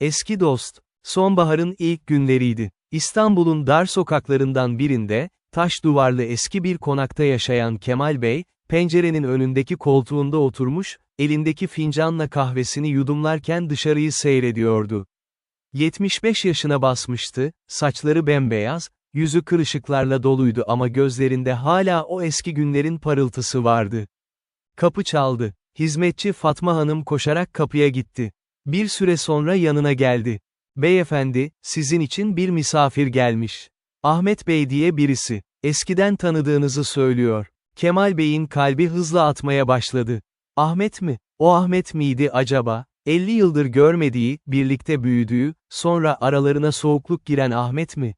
Eski dost. Sonbaharın ilk günleriydi. İstanbul'un dar sokaklarından birinde, taş duvarlı eski bir konakta yaşayan Kemal Bey, pencerenin önündeki koltuğunda oturmuş, elindeki fincanla kahvesini yudumlarken dışarıyı seyrediyordu. 75 yaşına basmıştı, saçları bembeyaz, yüzü kırışıklarla doluydu ama gözlerinde hala o eski günlerin parıltısı vardı. Kapı çaldı. Hizmetçi Fatma Hanım koşarak kapıya gitti. Bir süre sonra yanına geldi. "Beyefendi, sizin için bir misafir gelmiş. Ahmet Bey diye birisi. Eskiden tanıdığınızı söylüyor." Kemal Bey'in kalbi hızla atmaya başladı. Ahmet mi? O Ahmet miydi acaba? 50 yıldır görmediği, birlikte büyüdüğü, sonra aralarına soğukluk giren Ahmet mi?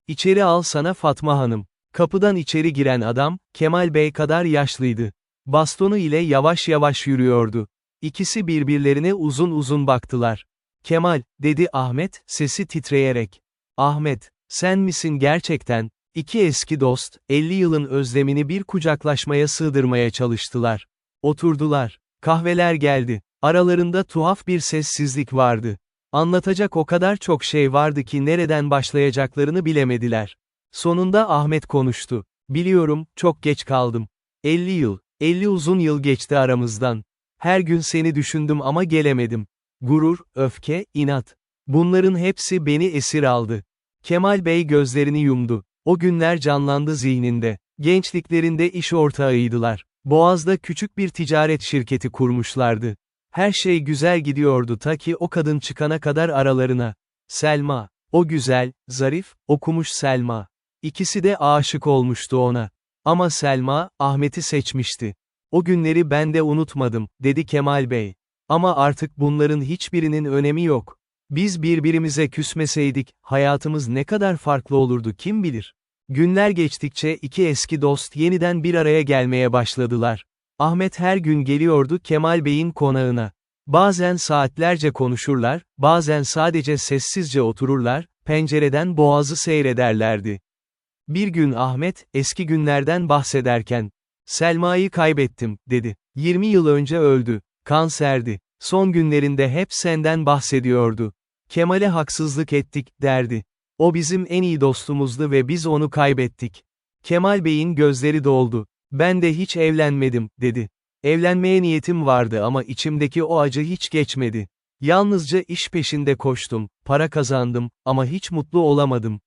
"İçeri al sana Fatma Hanım." Kapıdan içeri giren adam, Kemal Bey kadar yaşlıydı. Bastonu ile yavaş yavaş yürüyordu. İkisi birbirlerine uzun uzun baktılar. "Kemal," dedi Ahmet, sesi titreyerek. "Ahmet, sen misin gerçekten?" İki eski dost, 50 yılın özlemini bir kucaklaşmaya sığdırmaya çalıştılar. Oturdular. Kahveler geldi. Aralarında tuhaf bir sessizlik vardı. Anlatacak o kadar çok şey vardı ki nereden başlayacaklarını bilemediler. Sonunda Ahmet konuştu. "Biliyorum, çok geç kaldım. 50 yıl, 50 uzun yıl geçti aramızdan. Her gün seni düşündüm ama gelemedim. Gurur, öfke, inat. Bunların hepsi beni esir aldı." Kemal Bey gözlerini yumdu. O günler canlandı zihninde. Gençliklerinde iş ortağıydılar. Boğaz'da küçük bir ticaret şirketi kurmuşlardı. Her şey güzel gidiyordu ta ki o kadın çıkana kadar aralarına. Selma. O güzel, zarif, okumuş Selma. İkisi de aşık olmuştu ona. Ama Selma, Ahmet'i seçmişti. "O günleri ben de unutmadım," dedi Kemal Bey. "Ama artık bunların hiçbirinin önemi yok. Biz birbirimize küsmeseydik, hayatımız ne kadar farklı olurdu kim bilir." Günler geçtikçe iki eski dost yeniden bir araya gelmeye başladılar. Ahmet her gün geliyordu Kemal Bey'in konağına. Bazen saatlerce konuşurlar, bazen sadece sessizce otururlar, pencereden boğazı seyrederlerdi. Bir gün Ahmet, eski günlerden bahsederken, "Selma'yı kaybettim," dedi. 20 yıl önce öldü. Kanserdi. Son günlerinde hep senden bahsediyordu. "Kemal'e haksızlık ettik," derdi. "O bizim en iyi dostumuzdu ve biz onu kaybettik." Kemal Bey'in gözleri doldu. "Ben de hiç evlenmedim," dedi. "Evlenmeye niyetim vardı ama içimdeki o acı hiç geçmedi. Yalnızca iş peşinde koştum, para kazandım ama hiç mutlu olamadım.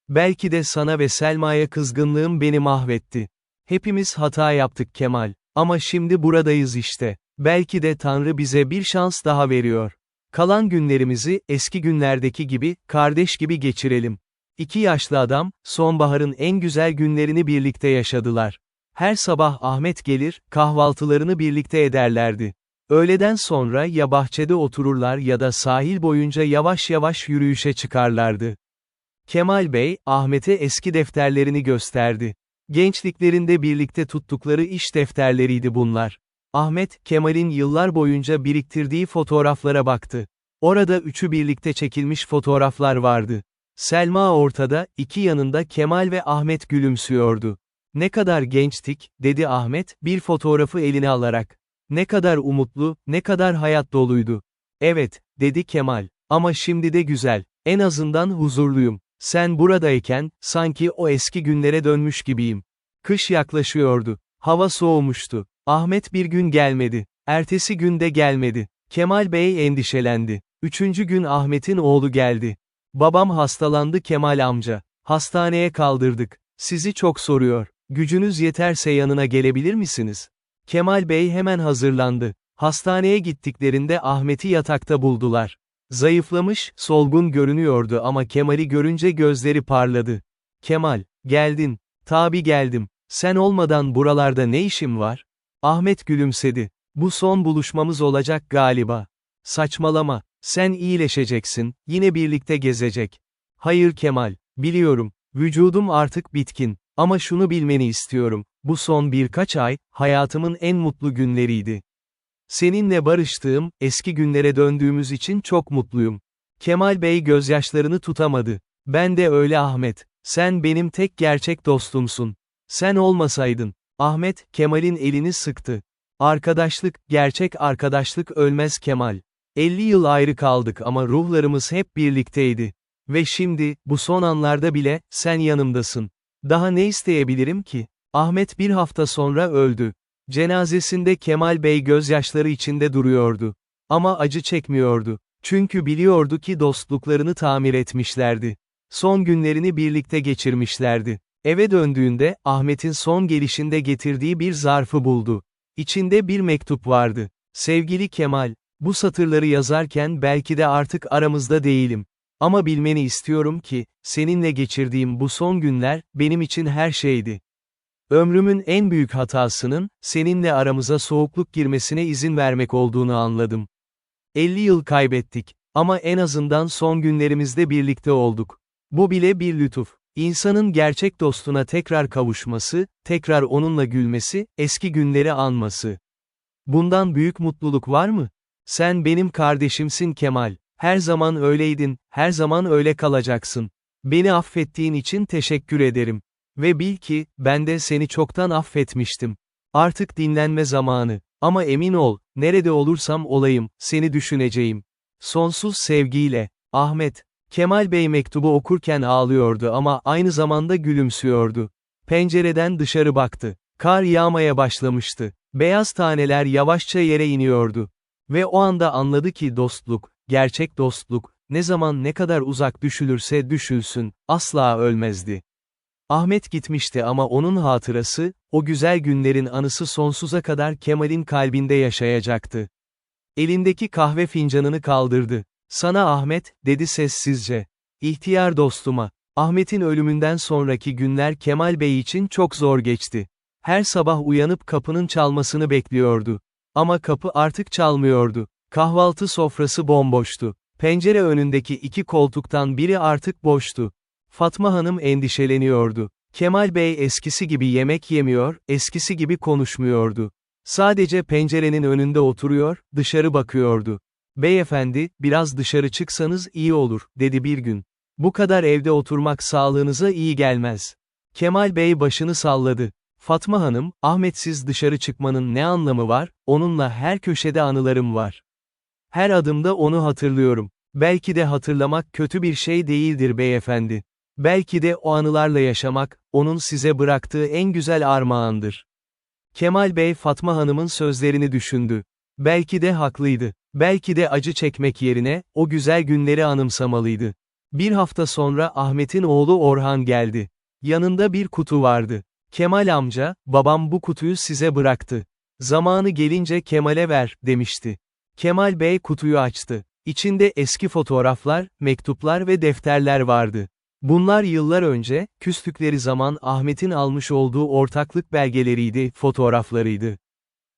Belki de sana ve Selma'ya kızgınlığım beni mahvetti. Hepimiz hata yaptık Kemal. Ama şimdi buradayız işte. Belki de Tanrı bize bir şans daha veriyor. Kalan günlerimizi, eski günlerdeki gibi, kardeş gibi geçirelim." İki yaşlı adam, sonbaharın en güzel günlerini birlikte yaşadılar. Her sabah Ahmet gelir, kahvaltılarını birlikte ederlerdi. Öğleden sonra ya bahçede otururlar ya da sahil boyunca yavaş yavaş yürüyüşe çıkarlardı. Kemal Bey, Ahmet'e eski defterlerini gösterdi. Gençliklerinde birlikte tuttukları iş defterleriydi bunlar. Ahmet, Kemal'in yıllar boyunca biriktirdiği fotoğraflara baktı. Orada üçü birlikte çekilmiş fotoğraflar vardı. Selma ortada, iki yanında Kemal ve Ahmet gülümsüyordu. "Ne kadar gençtik," dedi Ahmet, bir fotoğrafı eline alarak. "Ne kadar umutlu, ne kadar hayat doluydu." "Evet," dedi Kemal. "Ama şimdi de güzel. En azından huzurluyum. Sen buradayken, sanki o eski günlere dönmüş gibiyim." Kış yaklaşıyordu. Hava soğumuştu. Ahmet bir gün gelmedi. Ertesi gün de gelmedi. Kemal Bey endişelendi. Üçüncü gün Ahmet'in oğlu geldi. "Babam hastalandı Kemal amca. Hastaneye kaldırdık. Sizi çok soruyor. Gücünüz yeterse yanına gelebilir misiniz?" Kemal Bey hemen hazırlandı. Hastaneye gittiklerinde Ahmet'i yatakta buldular. Zayıflamış, solgun görünüyordu ama Kemal'i görünce gözleri parladı. "Kemal, geldin." "Tabii geldim. Sen olmadan buralarda ne işim var?" Ahmet gülümsedi. "Bu son buluşmamız olacak galiba." "Saçmalama. Sen iyileşeceksin, yine birlikte gezecek." "Hayır Kemal, biliyorum. Vücudum artık bitkin. Ama şunu bilmeni istiyorum. Bu son birkaç ay, hayatımın en mutlu günleriydi. Seninle barıştığım, eski günlere döndüğümüz için çok mutluyum." Kemal Bey gözyaşlarını tutamadı. "Ben de öyle Ahmet. Sen benim tek gerçek dostumsun. Sen olmasaydın." Ahmet, Kemal'in elini sıktı. "Arkadaşlık, gerçek arkadaşlık ölmez Kemal. 50 yıl ayrı kaldık ama ruhlarımız hep birlikteydi. Ve şimdi, bu son anlarda bile, sen yanımdasın. Daha ne isteyebilirim ki? Ahmet bir hafta sonra öldü. Cenazesinde Kemal Bey gözyaşları içinde duruyordu. Ama acı çekmiyordu. Çünkü biliyordu ki dostluklarını tamir etmişlerdi. Son günlerini birlikte geçirmişlerdi. Eve döndüğünde, Ahmet'in son gelişinde getirdiği bir zarfı buldu. İçinde bir mektup vardı. Sevgili Kemal, bu satırları yazarken belki de artık aramızda değilim. Ama bilmeni istiyorum ki, seninle geçirdiğim bu son günler, benim için her şeydi. Ömrümün en büyük hatasının, seninle aramıza soğukluk girmesine izin vermek olduğunu anladım. 50 yıl kaybettik. Ama en azından son günlerimizde birlikte olduk. Bu bile bir lütuf. İnsanın gerçek dostuna tekrar kavuşması, tekrar onunla gülmesi, eski günleri anması. Bundan büyük mutluluk var mı? Sen benim kardeşimsin Kemal. Her zaman öyleydin, her zaman öyle kalacaksın. Beni affettiğin için teşekkür ederim. Ve bil ki, ben de seni çoktan affetmiştim. Artık dinlenme zamanı. Ama emin ol, nerede olursam olayım, seni düşüneceğim. Sonsuz sevgiyle, Ahmet. Kemal Bey mektubu okurken ağlıyordu ama aynı zamanda gülümsüyordu. Pencereden dışarı baktı. Kar yağmaya başlamıştı. Beyaz taneler yavaşça yere iniyordu. Ve o anda anladı ki dostluk, gerçek dostluk, ne zaman ne kadar uzak düşülürse düşülsün, asla ölmezdi. Ahmet gitmişti ama onun hatırası, o güzel günlerin anısı sonsuza kadar Kemal'in kalbinde yaşayacaktı. Elindeki kahve fincanını kaldırdı. Sana Ahmet, dedi sessizce. İhtiyar dostuma. Ahmet'in ölümünden sonraki günler Kemal Bey için çok zor geçti. Her sabah uyanıp kapının çalmasını bekliyordu. Ama kapı artık çalmıyordu. Kahvaltı sofrası bomboştu. Pencere önündeki iki koltuktan biri artık boştu. Fatma Hanım endişeleniyordu. Kemal Bey eskisi gibi yemek yemiyor, eskisi gibi konuşmuyordu. Sadece pencerenin önünde oturuyor, dışarı bakıyordu. Beyefendi, biraz dışarı çıksanız iyi olur, dedi bir gün. Bu kadar evde oturmak sağlığınıza iyi gelmez. Kemal Bey başını salladı. Fatma Hanım, Ahmetsiz dışarı çıkmanın ne anlamı var, onunla her köşede anılarım var. Her adımda onu hatırlıyorum. Belki de hatırlamak kötü bir şey değildir beyefendi. Belki de o anılarla yaşamak, onun size bıraktığı en güzel armağandır. Kemal Bey Fatma Hanım'ın sözlerini düşündü. Belki de haklıydı. Belki de acı çekmek yerine, o güzel günleri anımsamalıydı. Bir hafta sonra Ahmet'in oğlu Orhan geldi. Yanında bir kutu vardı. Kemal amca, babam bu kutuyu size bıraktı. Zamanı gelince Kemal'e ver, demişti. Kemal Bey kutuyu açtı. İçinde eski fotoğraflar, mektuplar ve defterler vardı. Bunlar yıllar önce, küstükleri zaman Ahmet'in almış olduğu ortaklık belgeleriydi, fotoğraflarıydı.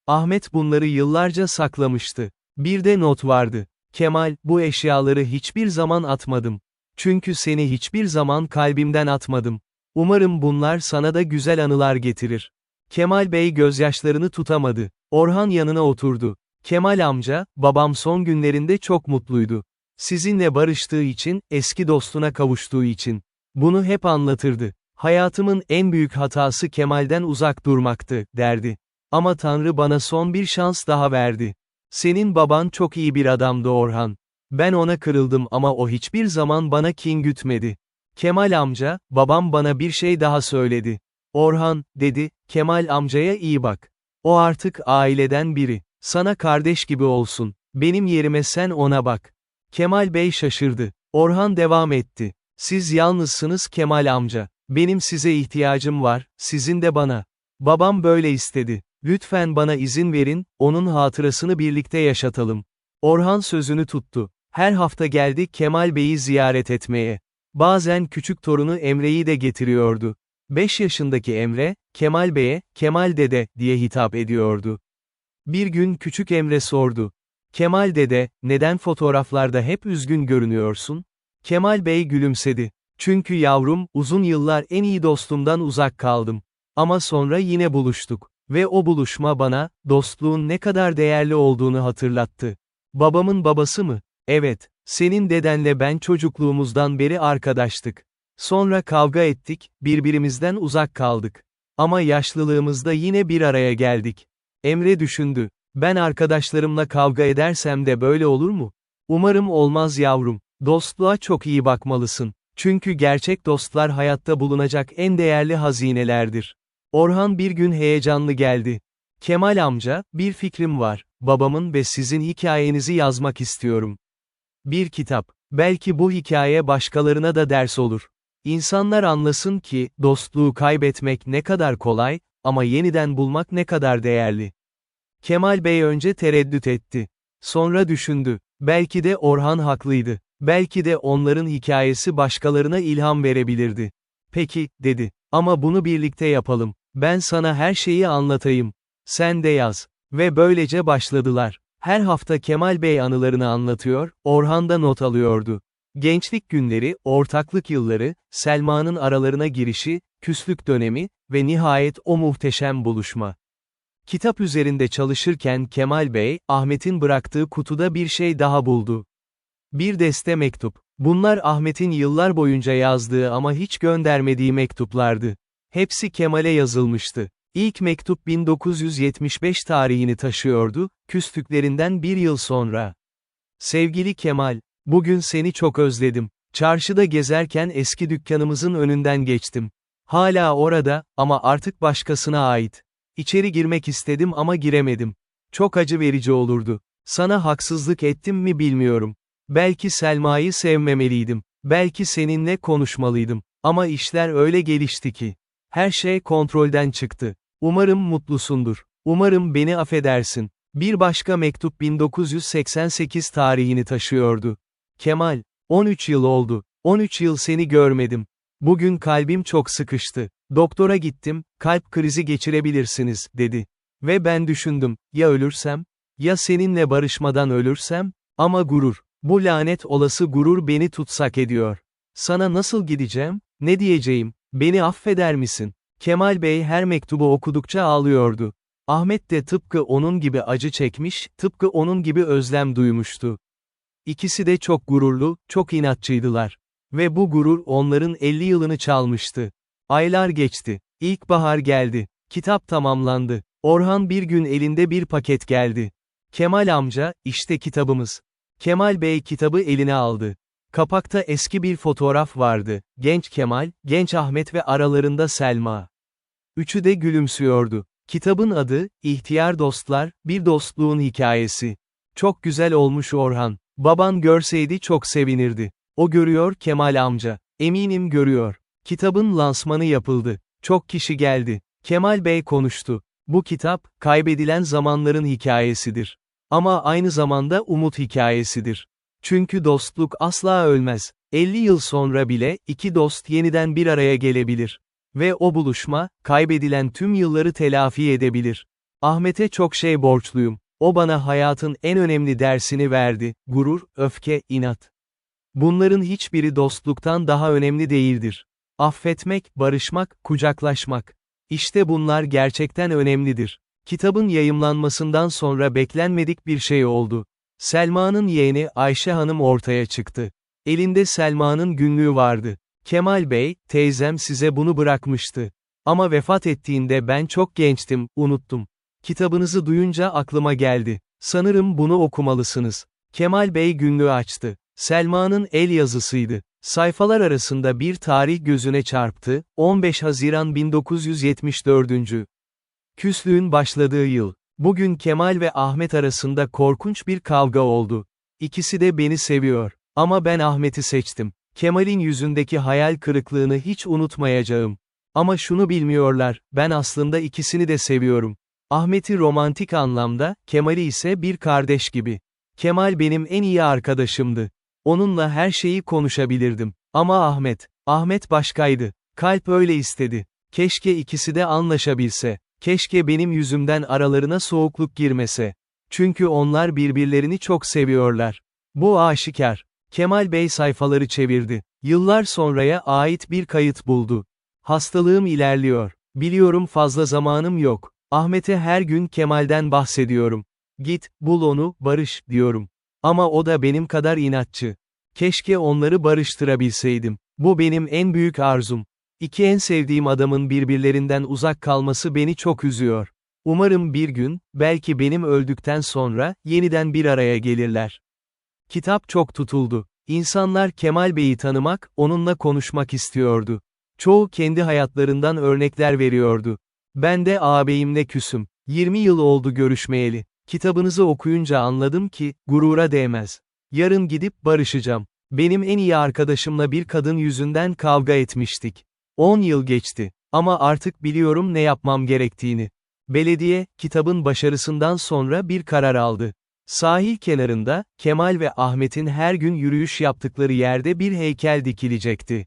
Ahmet bunları yıllarca saklamıştı. Bir de not vardı. Kemal, bu eşyaları hiçbir zaman atmadım. Çünkü seni hiçbir zaman kalbimden atmadım. Umarım bunlar sana da güzel anılar getirir. Kemal Bey gözyaşlarını tutamadı. Orhan yanına oturdu. Kemal amca, babam son günlerinde çok mutluydu. Sizinle barıştığı için, eski dostuna kavuştuğu için. Bunu hep anlatırdı. Hayatımın en büyük hatası Kemal'den uzak durmaktı, derdi. Ama Tanrı bana son bir şans daha verdi. Senin baban çok iyi bir adamdı Orhan. Ben ona kırıldım ama o hiçbir zaman bana kin gütmedi. Kemal amca, babam bana bir şey daha söyledi. Orhan, dedi, Kemal amcaya iyi bak. O artık aileden biri. Sana kardeş gibi olsun. Benim yerime sen ona bak. Kemal Bey şaşırdı. Orhan devam etti. Siz yalnızsınız Kemal amca. Benim size ihtiyacım var, sizin de bana. Babam böyle istedi. Lütfen bana izin verin, onun hatırasını birlikte yaşatalım. Orhan sözünü tuttu. Her hafta geldi Kemal Bey'i ziyaret etmeye. Bazen küçük torunu Emre'yi de getiriyordu. 5 yaşındaki Emre, Kemal Bey'e, Kemal dede, diye hitap ediyordu. Bir gün küçük Emre sordu. Kemal dede, neden fotoğraflarda hep üzgün görünüyorsun? Kemal Bey gülümsedi. Çünkü yavrum, uzun yıllar en iyi dostumdan uzak kaldım. Ama sonra yine buluştuk. Ve o buluşma bana, dostluğun ne kadar değerli olduğunu hatırlattı. Babamın babası mı? Evet, senin dedenle ben çocukluğumuzdan beri arkadaştık. Sonra kavga ettik, birbirimizden uzak kaldık. Ama yaşlılığımızda yine bir araya geldik. Emre düşündü. Ben arkadaşlarımla kavga edersem de böyle olur mu? Umarım olmaz yavrum. Dostluğa çok iyi bakmalısın. Çünkü gerçek dostlar hayatta bulunacak en değerli hazinelerdir. Orhan bir gün heyecanlı geldi. Kemal amca, bir fikrim var. Babamın ve sizin hikayenizi yazmak istiyorum. Bir kitap. Belki bu hikaye başkalarına da ders olur. İnsanlar anlasın ki, dostluğu kaybetmek ne kadar kolay, ama yeniden bulmak ne kadar değerli. Kemal Bey önce tereddüt etti. Sonra düşündü. Belki de Orhan haklıydı. Belki de onların hikayesi başkalarına ilham verebilirdi. Peki, dedi. Ama bunu birlikte yapalım. Ben sana her şeyi anlatayım. Sen de yaz. Ve böylece başladılar. Her hafta Kemal Bey anılarını anlatıyor, Orhan da not alıyordu. Gençlik günleri, ortaklık yılları, Selma'nın aralarına girişi, küslük dönemi ve nihayet o muhteşem buluşma. Kitap üzerinde çalışırken Kemal Bey, Ahmet'in bıraktığı kutuda bir şey daha buldu. Bir deste mektup. Bunlar Ahmet'in yıllar boyunca yazdığı ama hiç göndermediği mektuplardı. Hepsi Kemal'e yazılmıştı. İlk mektup 1975 tarihini taşıyordu, küstüklerinden bir yıl sonra. Sevgili Kemal, bugün seni çok özledim. Çarşıda gezerken eski dükkanımızın önünden geçtim. Hala orada, ama artık başkasına ait. İçeri girmek istedim ama giremedim. Çok acı verici olurdu. Sana haksızlık ettim mi bilmiyorum. Belki Selma'yı sevmemeliydim. Belki seninle konuşmalıydım. Ama işler öyle gelişti ki. Her şey kontrolden çıktı. Umarım mutlusundur. Umarım beni affedersin. Bir başka mektup 1988 tarihini taşıyordu. Kemal, 13 yıl oldu. 13 yıl seni görmedim. Bugün kalbim çok sıkıştı. Doktora gittim, kalp krizi geçirebilirsiniz, dedi. Ve ben düşündüm, ya ölürsem? Ya seninle barışmadan ölürsem? Ama gurur. Bu lanet olası gurur beni tutsak ediyor. Sana nasıl gideceğim? Ne diyeceğim? Beni affeder misin? Kemal Bey her mektubu okudukça ağlıyordu. Ahmet de tıpkı onun gibi acı çekmiş, tıpkı onun gibi özlem duymuştu. İkisi de çok gururlu, çok inatçıydılar. Ve bu gurur onların 50 yılını çalmıştı. Aylar geçti. İlkbahar geldi. Kitap tamamlandı. Orhan bir gün elinde bir paket geldi. Kemal amca, işte kitabımız. Kemal Bey kitabı eline aldı. Kapakta eski bir fotoğraf vardı. Genç Kemal, genç Ahmet ve aralarında Selma. Üçü de gülümsüyordu. Kitabın adı, İhtiyar Dostlar, Bir Dostluğun Hikayesi. Çok güzel olmuş Orhan. Baban görseydi çok sevinirdi. O görüyor Kemal amca. Eminim görüyor. Kitabın lansmanı yapıldı. Çok kişi geldi. Kemal Bey konuştu. Bu kitap, kaybedilen zamanların hikayesidir. Ama aynı zamanda umut hikayesidir. Çünkü dostluk asla ölmez. 50 yıl sonra bile, iki dost yeniden bir araya gelebilir. Ve o buluşma, kaybedilen tüm yılları telafi edebilir. Ahmet'e çok şey borçluyum. O bana hayatın en önemli dersini verdi. Gurur, öfke, inat. Bunların hiçbiri dostluktan daha önemli değildir. Affetmek, barışmak, kucaklaşmak. İşte bunlar gerçekten önemlidir. Kitabın yayımlanmasından sonra beklenmedik bir şey oldu. Selma'nın yeğeni Ayşe Hanım ortaya çıktı. Elinde Selma'nın günlüğü vardı. Kemal Bey, teyzem size bunu bırakmıştı. Ama vefat ettiğinde ben çok gençtim, unuttum. Kitabınızı duyunca aklıma geldi. Sanırım bunu okumalısınız. Kemal Bey günlüğü açtı. Selma'nın el yazısıydı. Sayfalar arasında bir tarih gözüne çarptı, 15 Haziran 1974. Küslüğün başladığı yıl. Bugün Kemal ve Ahmet arasında korkunç bir kavga oldu. İkisi de beni seviyor. Ama ben Ahmet'i seçtim. Kemal'in yüzündeki hayal kırıklığını hiç unutmayacağım. Ama şunu bilmiyorlar, ben aslında ikisini de seviyorum. Ahmet'i romantik anlamda, Kemal'i ise bir kardeş gibi. Kemal benim en iyi arkadaşımdı. Onunla her şeyi konuşabilirdim. Ama Ahmet başkaydı. Kalp öyle istedi. Keşke ikisi de anlaşabilse. Keşke benim yüzümden aralarına soğukluk girmese. Çünkü onlar birbirlerini çok seviyorlar. Bu aşikar. Kemal Bey sayfaları çevirdi. Yıllar sonraya ait bir kayıt buldu. Hastalığım ilerliyor. Biliyorum fazla zamanım yok. Ahmet'e her gün Kemal'den bahsediyorum. Git, bul onu, barış, diyorum. Ama o da benim kadar inatçı. Keşke onları barıştırabilseydim. Bu benim en büyük arzum. İki en sevdiğim adamın birbirlerinden uzak kalması beni çok üzüyor. Umarım bir gün, belki benim öldükten sonra, yeniden bir araya gelirler. Kitap çok tutuldu. İnsanlar Kemal Bey'i tanımak, onunla konuşmak istiyordu. Çoğu kendi hayatlarından örnekler veriyordu. Ben de ağabeyimle küsüm. 20 yıl oldu görüşmeyeli. Kitabınızı okuyunca anladım ki, gurura değmez. Yarın gidip barışacağım. Benim en iyi arkadaşımla bir kadın yüzünden kavga etmiştik. 10 yıl geçti. Ama artık biliyorum ne yapmam gerektiğini. Belediye, kitabın başarısından sonra bir karar aldı. Sahil kenarında, Kemal ve Ahmet'in her gün yürüyüş yaptıkları yerde bir heykel dikilecekti.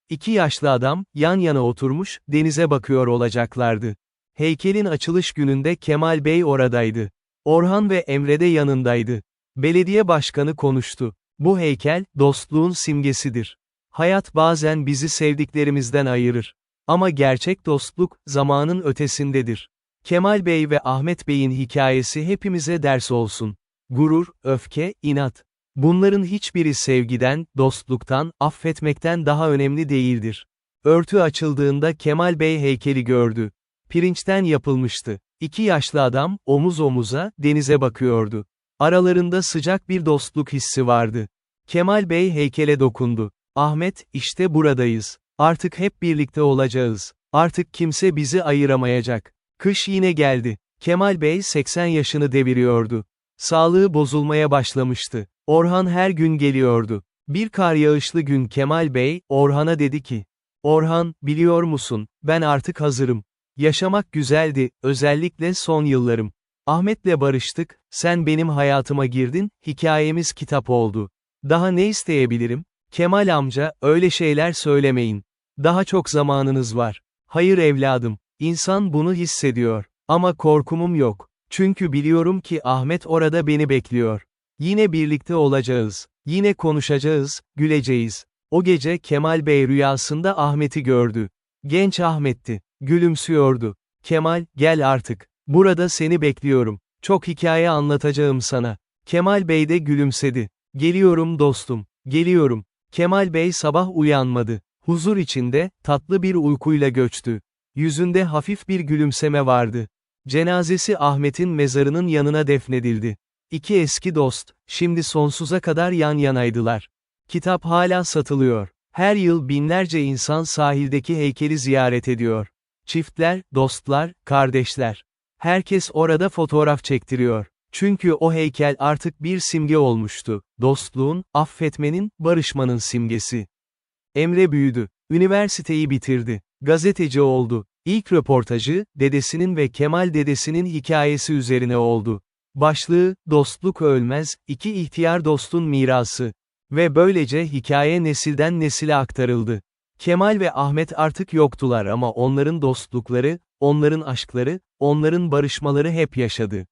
İki yaşlı adam, yan yana oturmuş, denize bakıyor olacaklardı. Heykelin açılış gününde Kemal Bey oradaydı. Orhan ve Emre de yanındaydı. Belediye başkanı konuştu. Bu heykel, dostluğun simgesidir. Hayat bazen bizi sevdiklerimizden ayırır. Ama gerçek dostluk, zamanın ötesindedir. Kemal Bey ve Ahmet Bey'in hikayesi hepimize ders olsun. Gurur, öfke, inat. Bunların hiçbiri sevgiden, dostluktan, affetmekten daha önemli değildir. Örtü açıldığında Kemal Bey heykeli gördü. Pirinçten yapılmıştı. İki yaşlı adam, omuz omuza, denize bakıyordu. Aralarında sıcak bir dostluk hissi vardı. Kemal Bey heykele dokundu. Ahmet, işte buradayız. Artık hep birlikte olacağız. Artık kimse bizi ayıramayacak. Kış yine geldi. Kemal Bey 80 yaşını deviriyordu. Sağlığı bozulmaya başlamıştı. Orhan her gün geliyordu. Bir kar yağışlı gün Kemal Bey, Orhan'a dedi ki, Orhan, biliyor musun, ben artık hazırım. Yaşamak güzeldi, özellikle son yıllarım. Ahmet'le barıştık, sen benim hayatıma girdin, hikayemiz kitap oldu. Daha ne isteyebilirim? Kemal amca, öyle şeyler söylemeyin. Daha çok zamanınız var. Hayır evladım, insan bunu hissediyor. Ama korkumum yok. Çünkü biliyorum ki Ahmet orada beni bekliyor. Yine birlikte olacağız. Yine konuşacağız, güleceğiz. O gece Kemal Bey rüyasında Ahmet'i gördü. Genç Ahmet'ti. Gülümsüyordu. Kemal, gel artık. Burada seni bekliyorum. Çok hikaye anlatacağım sana. Kemal Bey de gülümsedi. Geliyorum dostum. Geliyorum. Kemal Bey sabah uyanmadı. Huzur içinde, tatlı bir uykuyla göçtü. Yüzünde hafif bir gülümseme vardı. Cenazesi Ahmet'in mezarının yanına defnedildi. İki eski dost, şimdi sonsuza kadar yan yanaydılar. Kitap hala satılıyor. Her yıl binlerce insan sahildeki heykeli ziyaret ediyor. Çiftler, dostlar, kardeşler. Herkes orada fotoğraf çektiriyor. Çünkü o heykel artık bir simge olmuştu. Dostluğun, affetmenin, barışmanın simgesi. Emre büyüdü. Üniversiteyi bitirdi. Gazeteci oldu. İlk röportajı, dedesinin ve Kemal dedesinin hikayesi üzerine oldu. Başlığı, Dostluk Ölmez, iki ihtiyar dostun mirası. Ve böylece hikaye nesilden nesile aktarıldı. Kemal ve Ahmet artık yoktular ama onların dostlukları, onların aşkları, onların barışmaları hep yaşadı.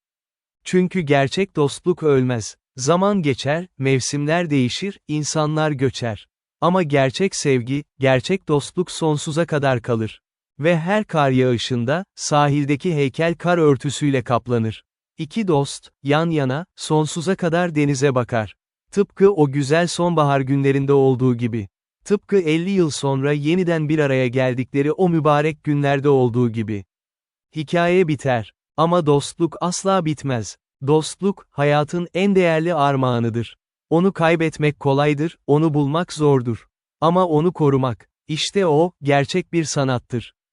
Çünkü gerçek dostluk ölmez. Zaman geçer, mevsimler değişir, insanlar göçer. Ama gerçek sevgi, gerçek dostluk sonsuza kadar kalır. Ve her kar yağışında, sahildeki heykel kar örtüsüyle kaplanır. İki dost, yan yana, sonsuza kadar denize bakar. Tıpkı o güzel sonbahar günlerinde olduğu gibi. Tıpkı 50 yıl sonra yeniden bir araya geldikleri o mübarek günlerde olduğu gibi. Hikaye biter. Ama dostluk asla bitmez. Dostluk, hayatın en değerli armağanıdır. Onu kaybetmek kolaydır, onu bulmak zordur. Ama onu korumak, işte o, gerçek bir sanattır.